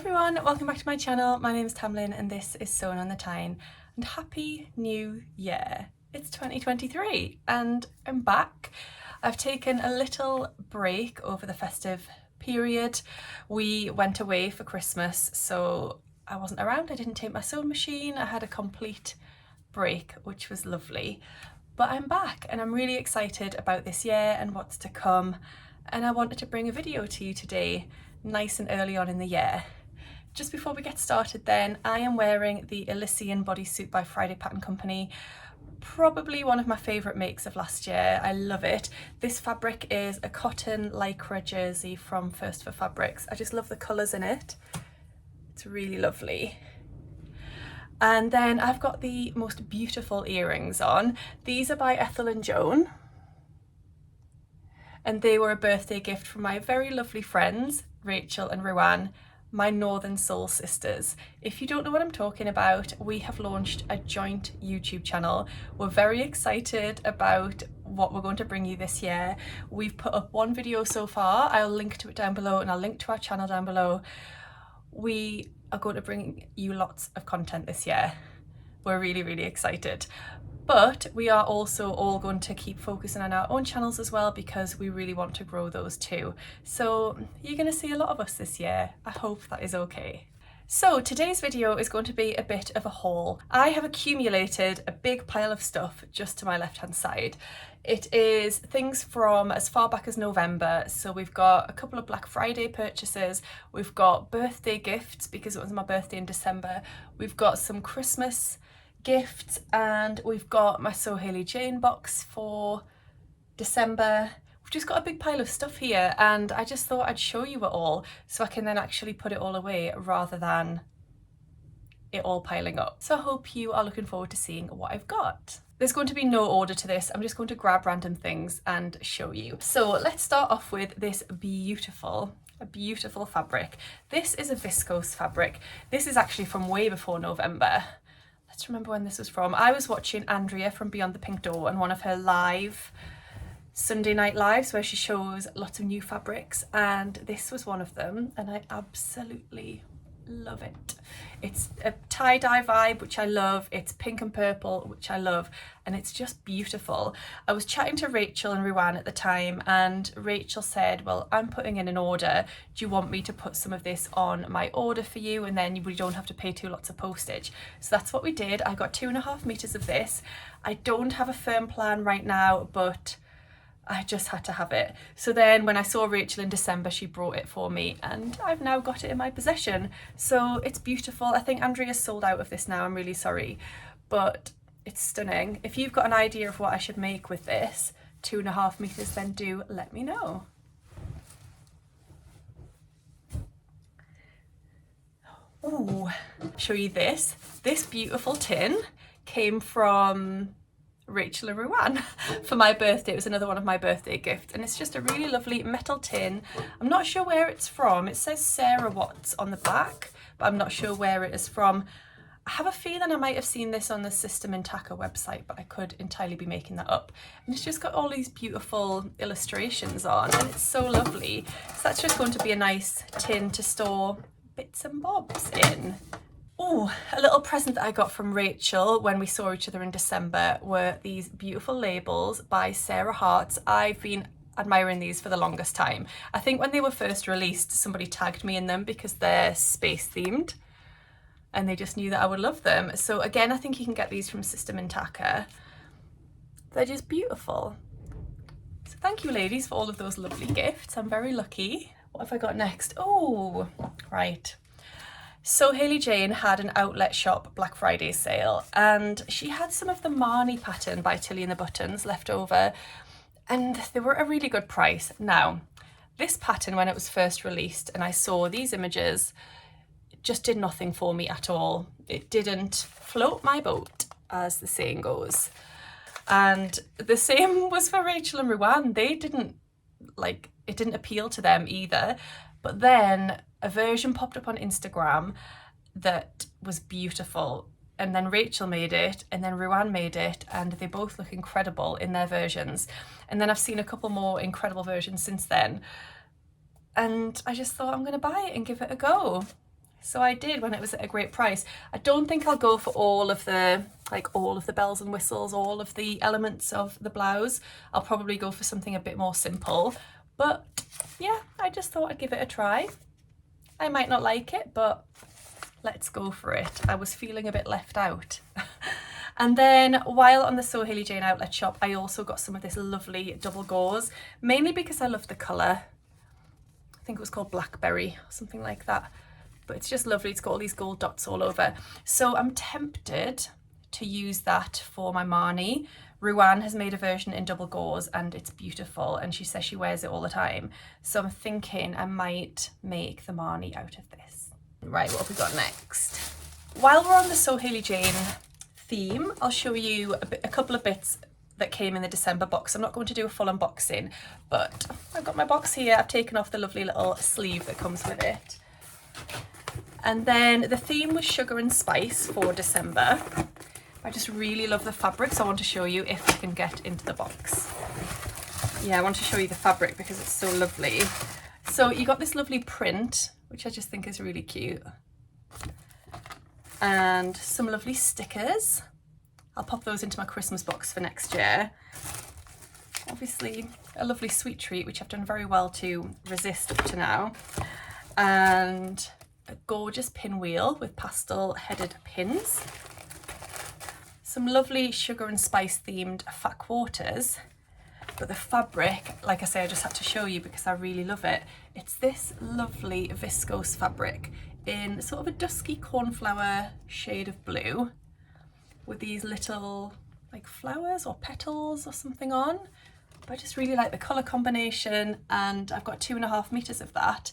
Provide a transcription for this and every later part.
everyone, welcome back to my channel. My name is Tamlyn and this is Sewn on the Tyne, and happy new year. It's 2023 and I'm back. I've taken a little break over the festive period. We went away for Christmas, so I wasn't around. I didn't take my sewing machine. I had a complete break, which was lovely. But I'm back and I'm really excited about this year and what's to come, and I wanted to bring a video to you today nice and early on in the year. Just before we get started then, I am wearing the Elysian bodysuit by Friday Pattern Company. Probably one of my favourite makes of last year. I love it. This fabric is a cotton lycra jersey from First for Fabrics. I just love the colours in it. It's really lovely. And then I've got the most beautiful earrings on. These are by Ethel and Joan. And they were a birthday gift from my very lovely friends, Rachel and Ruan, my Northern Soul sisters. If you don't know what I'm talking about, we have launched a joint YouTube channel. We're very excited about what we're going to bring you this year. We've put up one video so far. I'll link to it down below and I'll link to our channel down below. We are going to bring you lots of content this year. We're really, really excited. But we are also all going to keep focusing on our own channels as well, because we really want to grow those too. So you're going to see a lot of us this year. I hope that is okay. So today's video is going to be a bit of a haul. I have accumulated a big pile of stuff just to my left hand side. It is things from as far back as November. So we've got a couple of Black Friday purchases. We've got birthday gifts because it was my birthday in December. We've got some Christmas gifts, and we've got my Sew Hayley Jane box for December. We've just got a big pile of stuff here, and I just thought I'd show you it all so I can then actually put it all away rather than it all piling up. So I hope you are looking forward to seeing what I've got. There's going to be no order to this. I'm just going to grab random things and show you. So let's start off with this beautiful fabric. This is a viscose fabric. This is actually from way before November. Let's remember when this was from. I was watching Andrea from Beyond the Pink Door and one of her live Sunday night lives where she shows lots of new fabrics, and this was one of them, and I absolutely love it. It's a tie-dye vibe, which I love. It's pink and purple, which I love, and it's just beautiful. I was chatting to Rachel and Ruan at the time, and Rachel said, well, I'm putting in an order. Do you want me to put some of this on my order for you, and then we don't have to pay 2 lots of postage? So that's what we did. I got 2.5 meters of this. I don't have a firm plan right now, but I just had to have it. So then when I saw Rachel in December, she brought it for me, and I've now got it in my possession. So it's beautiful. I think Andrea's sold out of this now. I'm really sorry, but it's stunning. If you've got an idea of what I should make with this 2.5 meters, then do let me know. Ooh, show you this. This beautiful tin came from Rachel and Ruan for my birthday. It was another one of my birthday gifts, and it's just a really lovely metal tin. I'm not sure where it's from. It says Sarah Watts on the back, but I'm not sure where it is from. I have a feeling I might have seen this on the System in Tacker website, but I could entirely be making that up. And it's just got all these beautiful illustrations on, and it's so lovely. So that's just going to be a nice tin to store bits and bobs in. Oh, a little present that I got from Rachel when we saw each other in December were these beautiful labels by Sarah Harts. I've been admiring these for the longest time. I think when they were first released, somebody tagged me in them because they're space themed and they just knew that I would love them. So again, I think you can get these from System in Tacker. They're just beautiful. So thank you, ladies, for all of those lovely gifts. I'm very lucky. What have I got next? Oh, right. So Hayley Jane had an outlet shop Black Friday sale, and she had some of the Marnie pattern by Tilly and the Buttons left over, and they were a really good price. Now, this pattern, when it was first released and I saw these images, it just did nothing for me at all. It didn't float my boat, as the saying goes. And the same was for Rachel and Ruan. They didn't, like, it didn't appeal to them either. But then a version popped up on Instagram that was beautiful, and then Rachel made it, and then Ruan made it, and they both look incredible in their versions. And then I've seen a couple more incredible versions since then, and I just thought I'm going to buy it and give it a go. So I did when it was at a great price. I don't think I'll go for all of the bells and whistles, all of the elements of the blouse. I'll probably go for something a bit more simple. But yeah, I just thought I'd give it a try. I might not like it, but let's go for it. I was feeling a bit left out. And then while on the Sew Hayley Jane outlet shop, I also got some of this lovely double gauze, mainly because I love the colour. I think it was called Blackberry or something like that. But it's just lovely. It's got all these gold dots all over. So I'm tempted to use that for my Marnie. Ruan has made a version in double gauze and it's beautiful, and she says she wears it all the time. So I'm thinking I might make the Marnie out of this. Right, what have we got next? While we're on the Sew Hayley Jane theme, I'll show you a couple of bits that came in the December box. I'm not going to do a full unboxing, but I've got my box here. I've taken off the lovely little sleeve that comes with it. And then the theme was sugar and spice for December. I just really love the fabric, so I want to show you if I can get into the box. Yeah, I want to show you the fabric because it's so lovely. So you got this lovely print, which I just think is really cute. And some lovely stickers. I'll pop those into my Christmas box for next year. Obviously a lovely sweet treat, which I've done very well to resist up to now. And a gorgeous pinwheel with pastel headed pins. Some lovely sugar and spice themed fat quarters. But the fabric, like I say, I just had to show you because I really love it. It's this lovely viscose fabric in sort of a dusky cornflower shade of blue with these little like flowers or petals or something on. But I just really like the colour combination, and I've got 2.5 meters of that.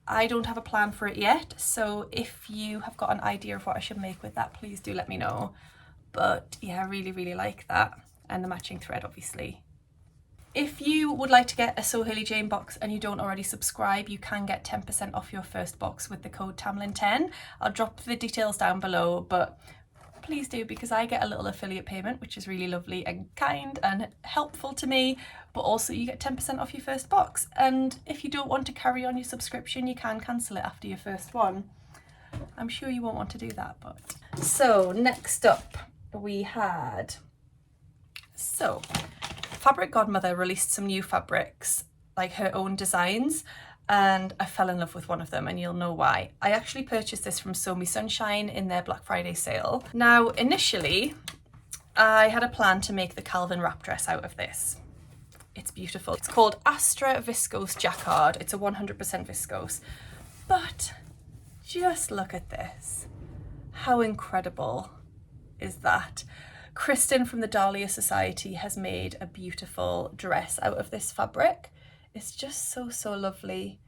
I don't have a plan for it yet, so if you have got an idea of what I should make with that, please do let me know. But yeah, I really, really like that. And the matching thread, obviously. If you would like to get a Sew Hayley Jane box and you don't already subscribe, you can get 10% off your first box with the code Tamlyn10. I'll drop the details down below, but please do, because I get a little affiliate payment, which is really lovely and kind and helpful to me, but also you get 10% off your first box. And if you don't want to carry on your subscription, you can cancel it after your first one. I'm sure you won't want to do that, but... So next up we had... Fabric Godmother released some new fabrics, like her own designs, and I fell in love with one of them, and you'll know why. I actually purchased this from Sew Me Sunshine in their Black Friday sale. Now, initially, I had a plan to make the Calvin wrap dress out of this. It's beautiful. It's called Astra Viscose Jacquard. It's a 100% viscose. But just look at this. How incredible is that? Kristen from the Dahlia Society has made a beautiful dress out of this fabric. It's just so, so lovely.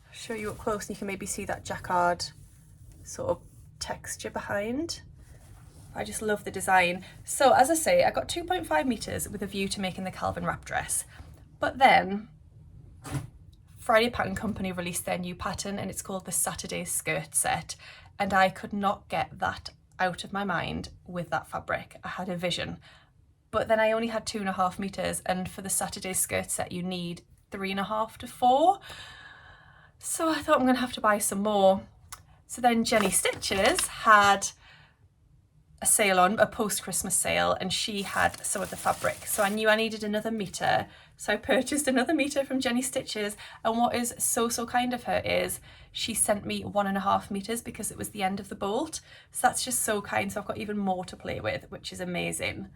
I'll show you up close and you can maybe see that jacquard sort of texture behind. I just love the design. So as I say, I got 2.5 meters with a view to making the Calvin wrap dress. But then Friday Pattern Company released their new pattern, and it's called the Saturday skirt set. And I could not get that out of my mind with that fabric. I had a vision. But then I only had 2.5 meters, and for the Saturday skirt set you need 3.5 to 4. So I thought I'm gonna have to buy some more. So then Jenny Stitches had a sale on, a post-Christmas sale, and she had some of the fabric. So I knew I needed another meter. So I purchased another meter from Jenny Stitches, and what is so, so kind of her is she sent me 1.5 meters because it was the end of the bolt. So that's just so kind. So I've got even more to play with, which is amazing.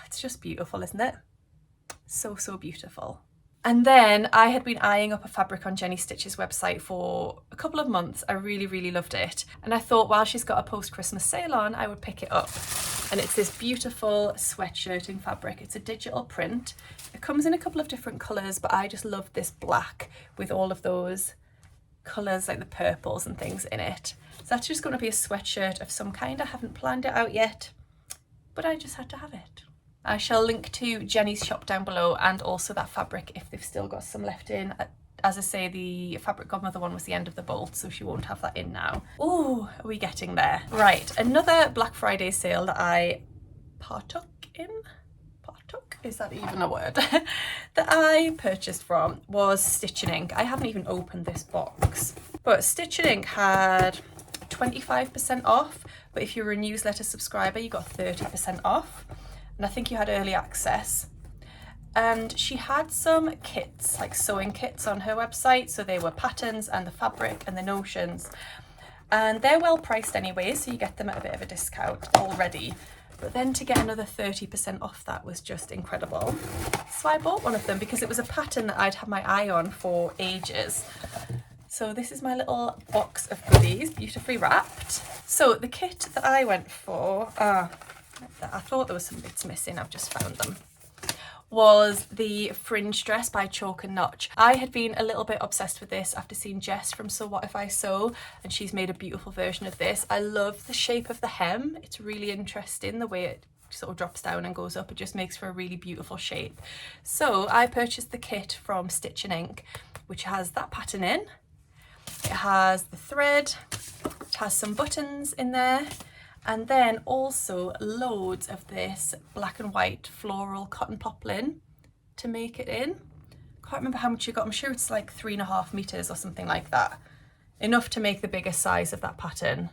It's just beautiful, isn't it? So, so beautiful. And then I had been eyeing up a fabric on Jenny Stitch's website for a couple of months. I really, really loved it. And I thought while she's got a post-Christmas sale on, I would pick it up. And it's this beautiful sweatshirting fabric. It's a digital print. It comes in a couple of different colours, but I just love this black with all of those colours like the purples and things in it. So that's just going to be a sweatshirt of some kind. I haven't planned it out yet, but I just had to have it. I shall link to Jenny's shop down below, and also that fabric if they've still got some left in. As I say, the Fabric Godmother one was the end of the bolt, so she won't have that in now. Oh, are we getting there? Right, another Black Friday sale that I partook in. is that even a word, that I purchased from was Stitch and Ink. I haven't even opened this box, but Stitch and Ink had 25% off, but if you were a newsletter subscriber, you got 30% off, and I think you had early access. And she had some kits, like sewing kits on her website, so they were patterns and the fabric and the notions, and they're well priced anyway, so you get them at a bit of a discount already. But then to get another 30% off that was just incredible. So I bought one of them because it was a pattern that I'd had my eye on for ages. So this is my little box of goodies, beautifully wrapped. So the kit that I went for, I thought there was some bits missing, I've just found them, was the fringe dress by Chalk and Notch. I had been a little bit obsessed with this after seeing Jess from So What If I Sew, and she's made a beautiful version of this. I love the shape of the hem. It's really interesting the way it sort of drops down and goes up. It just makes for a really beautiful shape. So I purchased the kit from Stitch and Ink, which has that pattern in. It has the thread, it has some buttons in there, and then also loads of this black and white floral cotton poplin to make it in. Can't remember how much you got. I'm sure it's like 3.5 meters or something like that. Enough to make the biggest size of that pattern.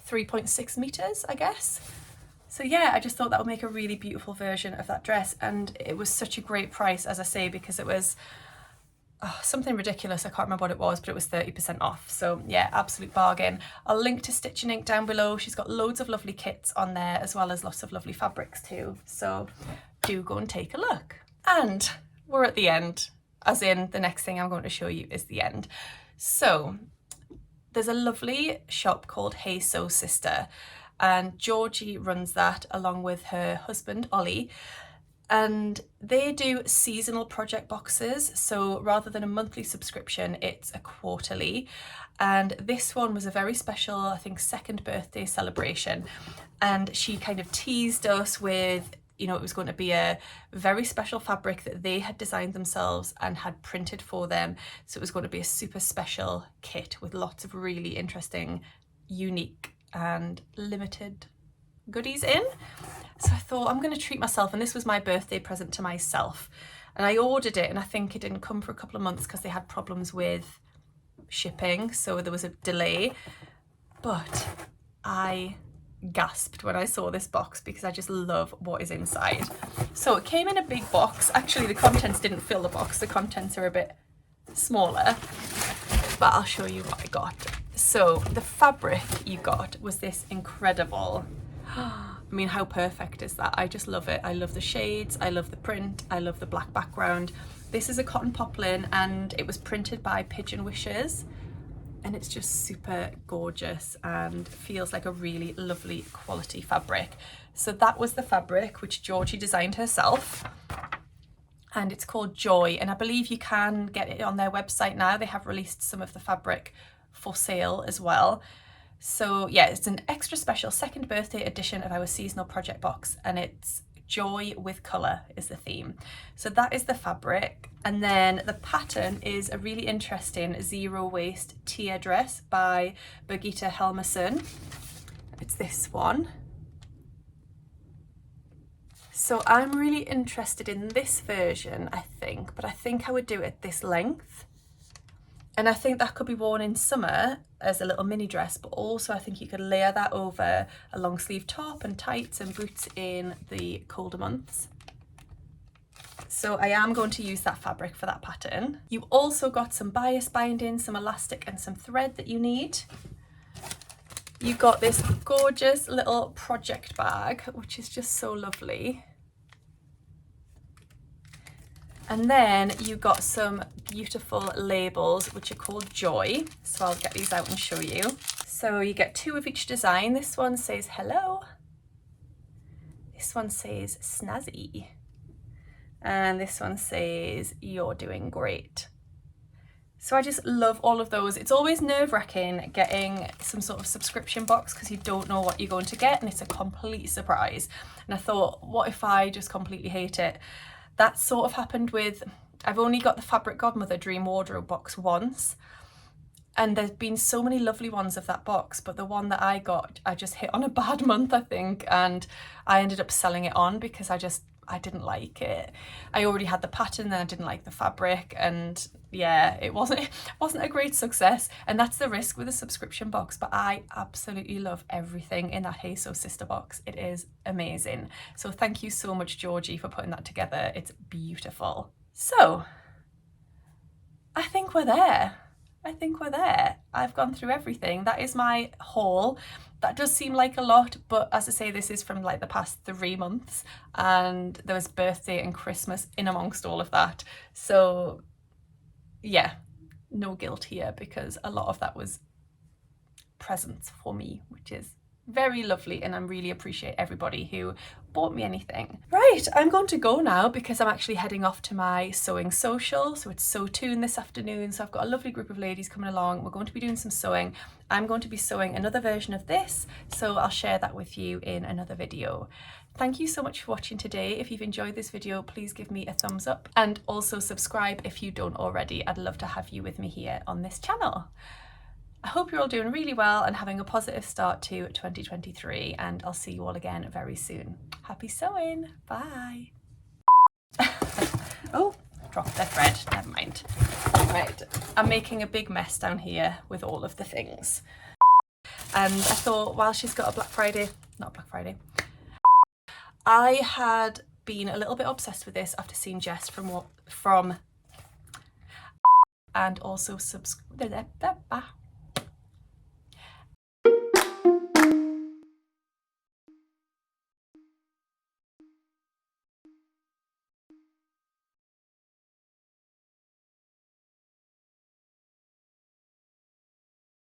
3.6 meters, I guess. So yeah, I just thought that would make a really beautiful version of that dress, and it was such a great price, as I say, because it was something ridiculous. I can't remember what it was, but it was 30% off. So yeah, absolute bargain. I'll link to Stitch and Ink down below. She's got loads of lovely kits on there, as well as lots of lovely fabrics too. So do go and take a look. And we're at the end, as in the next thing I'm going to show you is the end. So there's a lovely shop called Hey Sew Sister, and Georgie runs that along with her husband Ollie. And they do seasonal project boxes, so rather than a monthly subscription, it's a quarterly. And this one was a very special, I think, 2nd birthday celebration. And she kind of teased us with, you know, it was going to be a very special fabric that they had designed themselves and had printed for them. So it was going to be a super special kit with lots of really interesting, unique and limited goodies in. So I thought, I'm going to treat myself, and this was my birthday present to myself. And I ordered it, and I think it didn't come for a couple of months because they had problems with shipping, so there was a delay. But I gasped when I saw this box because I just love what is inside. So it came in a big box. Actually, the contents didn't fill the box. The contents are a bit smaller, but I'll show you what I got. So the fabric you got was this incredible, I mean, how perfect is that? I just love it. I love the shades, I love the print, I love the black background. This is a cotton poplin, and it was printed by Pigeon Wishes, and it's just super gorgeous and feels like a really lovely quality fabric. So that was the fabric, which Georgie designed herself, and it's called Joy, and I believe you can get it on their website now. They have released some of the fabric for sale as well. So yeah, it's an extra special 2nd birthday edition of our seasonal project box, and it's Joy with Colour is the theme. So that is the fabric, and then the pattern is a really interesting zero waist tier dress by Birgitta Helmerson. It's this one. So I'm really interested in this version, I think, but I think I would do it this length. And I think that could be worn in summer as a little mini dress, but also I think you could layer that over a long sleeve top and tights and boots in the colder months. So I am going to use that fabric for that pattern. You also got some bias binding, some elastic and some thread that you need. You got this gorgeous little project bag, which is just so lovely. And then you got some beautiful labels, which are called Joy. So I'll get these out and show you. So you get 2 of each design. This one says hello. This one says snazzy. And this one says you're doing great. So I just love all of those. It's always nerve-wracking getting some sort of subscription box because you don't know what you're going to get, and it's a complete surprise. And I thought, what if I just completely hate it? That sort of happened with, I've only got the Fabric Godmother Dream Wardrobe box once, And there's been so many lovely ones of that box, but the one that I got, I just hit on a bad month, I think, and I ended up selling it on because I didn't like it. I already had the pattern and I didn't like the fabric, and yeah, it wasn't a great success. And that's the risk with a subscription box, but I absolutely love everything in that Hey Sew Sister box. It is amazing. So thank you so much, Georgie, for putting that together. It's beautiful. So I think we're there. I've gone through everything. That is my haul. That does seem like a lot, but as I say, this is from like the past 3 months, and there was birthday and Christmas in amongst all of that. So yeah, no guilt here, because a lot of that was presents for me, which is very lovely, and I really appreciate everybody who bought me anything. Right, I'm going to go now because I'm actually heading off to my sewing social. So it's Sew Tune this afternoon. So I've got a lovely group of ladies coming along. We're going to be doing some sewing. I'm going to be sewing another version of this, so I'll share that with you in another video. Thank you so much for watching today. If you've enjoyed this video, please give me a thumbs up, and also subscribe if you don't already. I'd love to have you with me here on this channel. I hope you're all doing really well and having a positive start to 2023, and I'll see you all again very soon. Happy sewing. Bye. Oh, dropped the thread. Never mind. Right, I'm making a big mess down here with all of the things. And I thought, while she's got not Black Friday, I had been a little bit obsessed with this after seeing Jess and also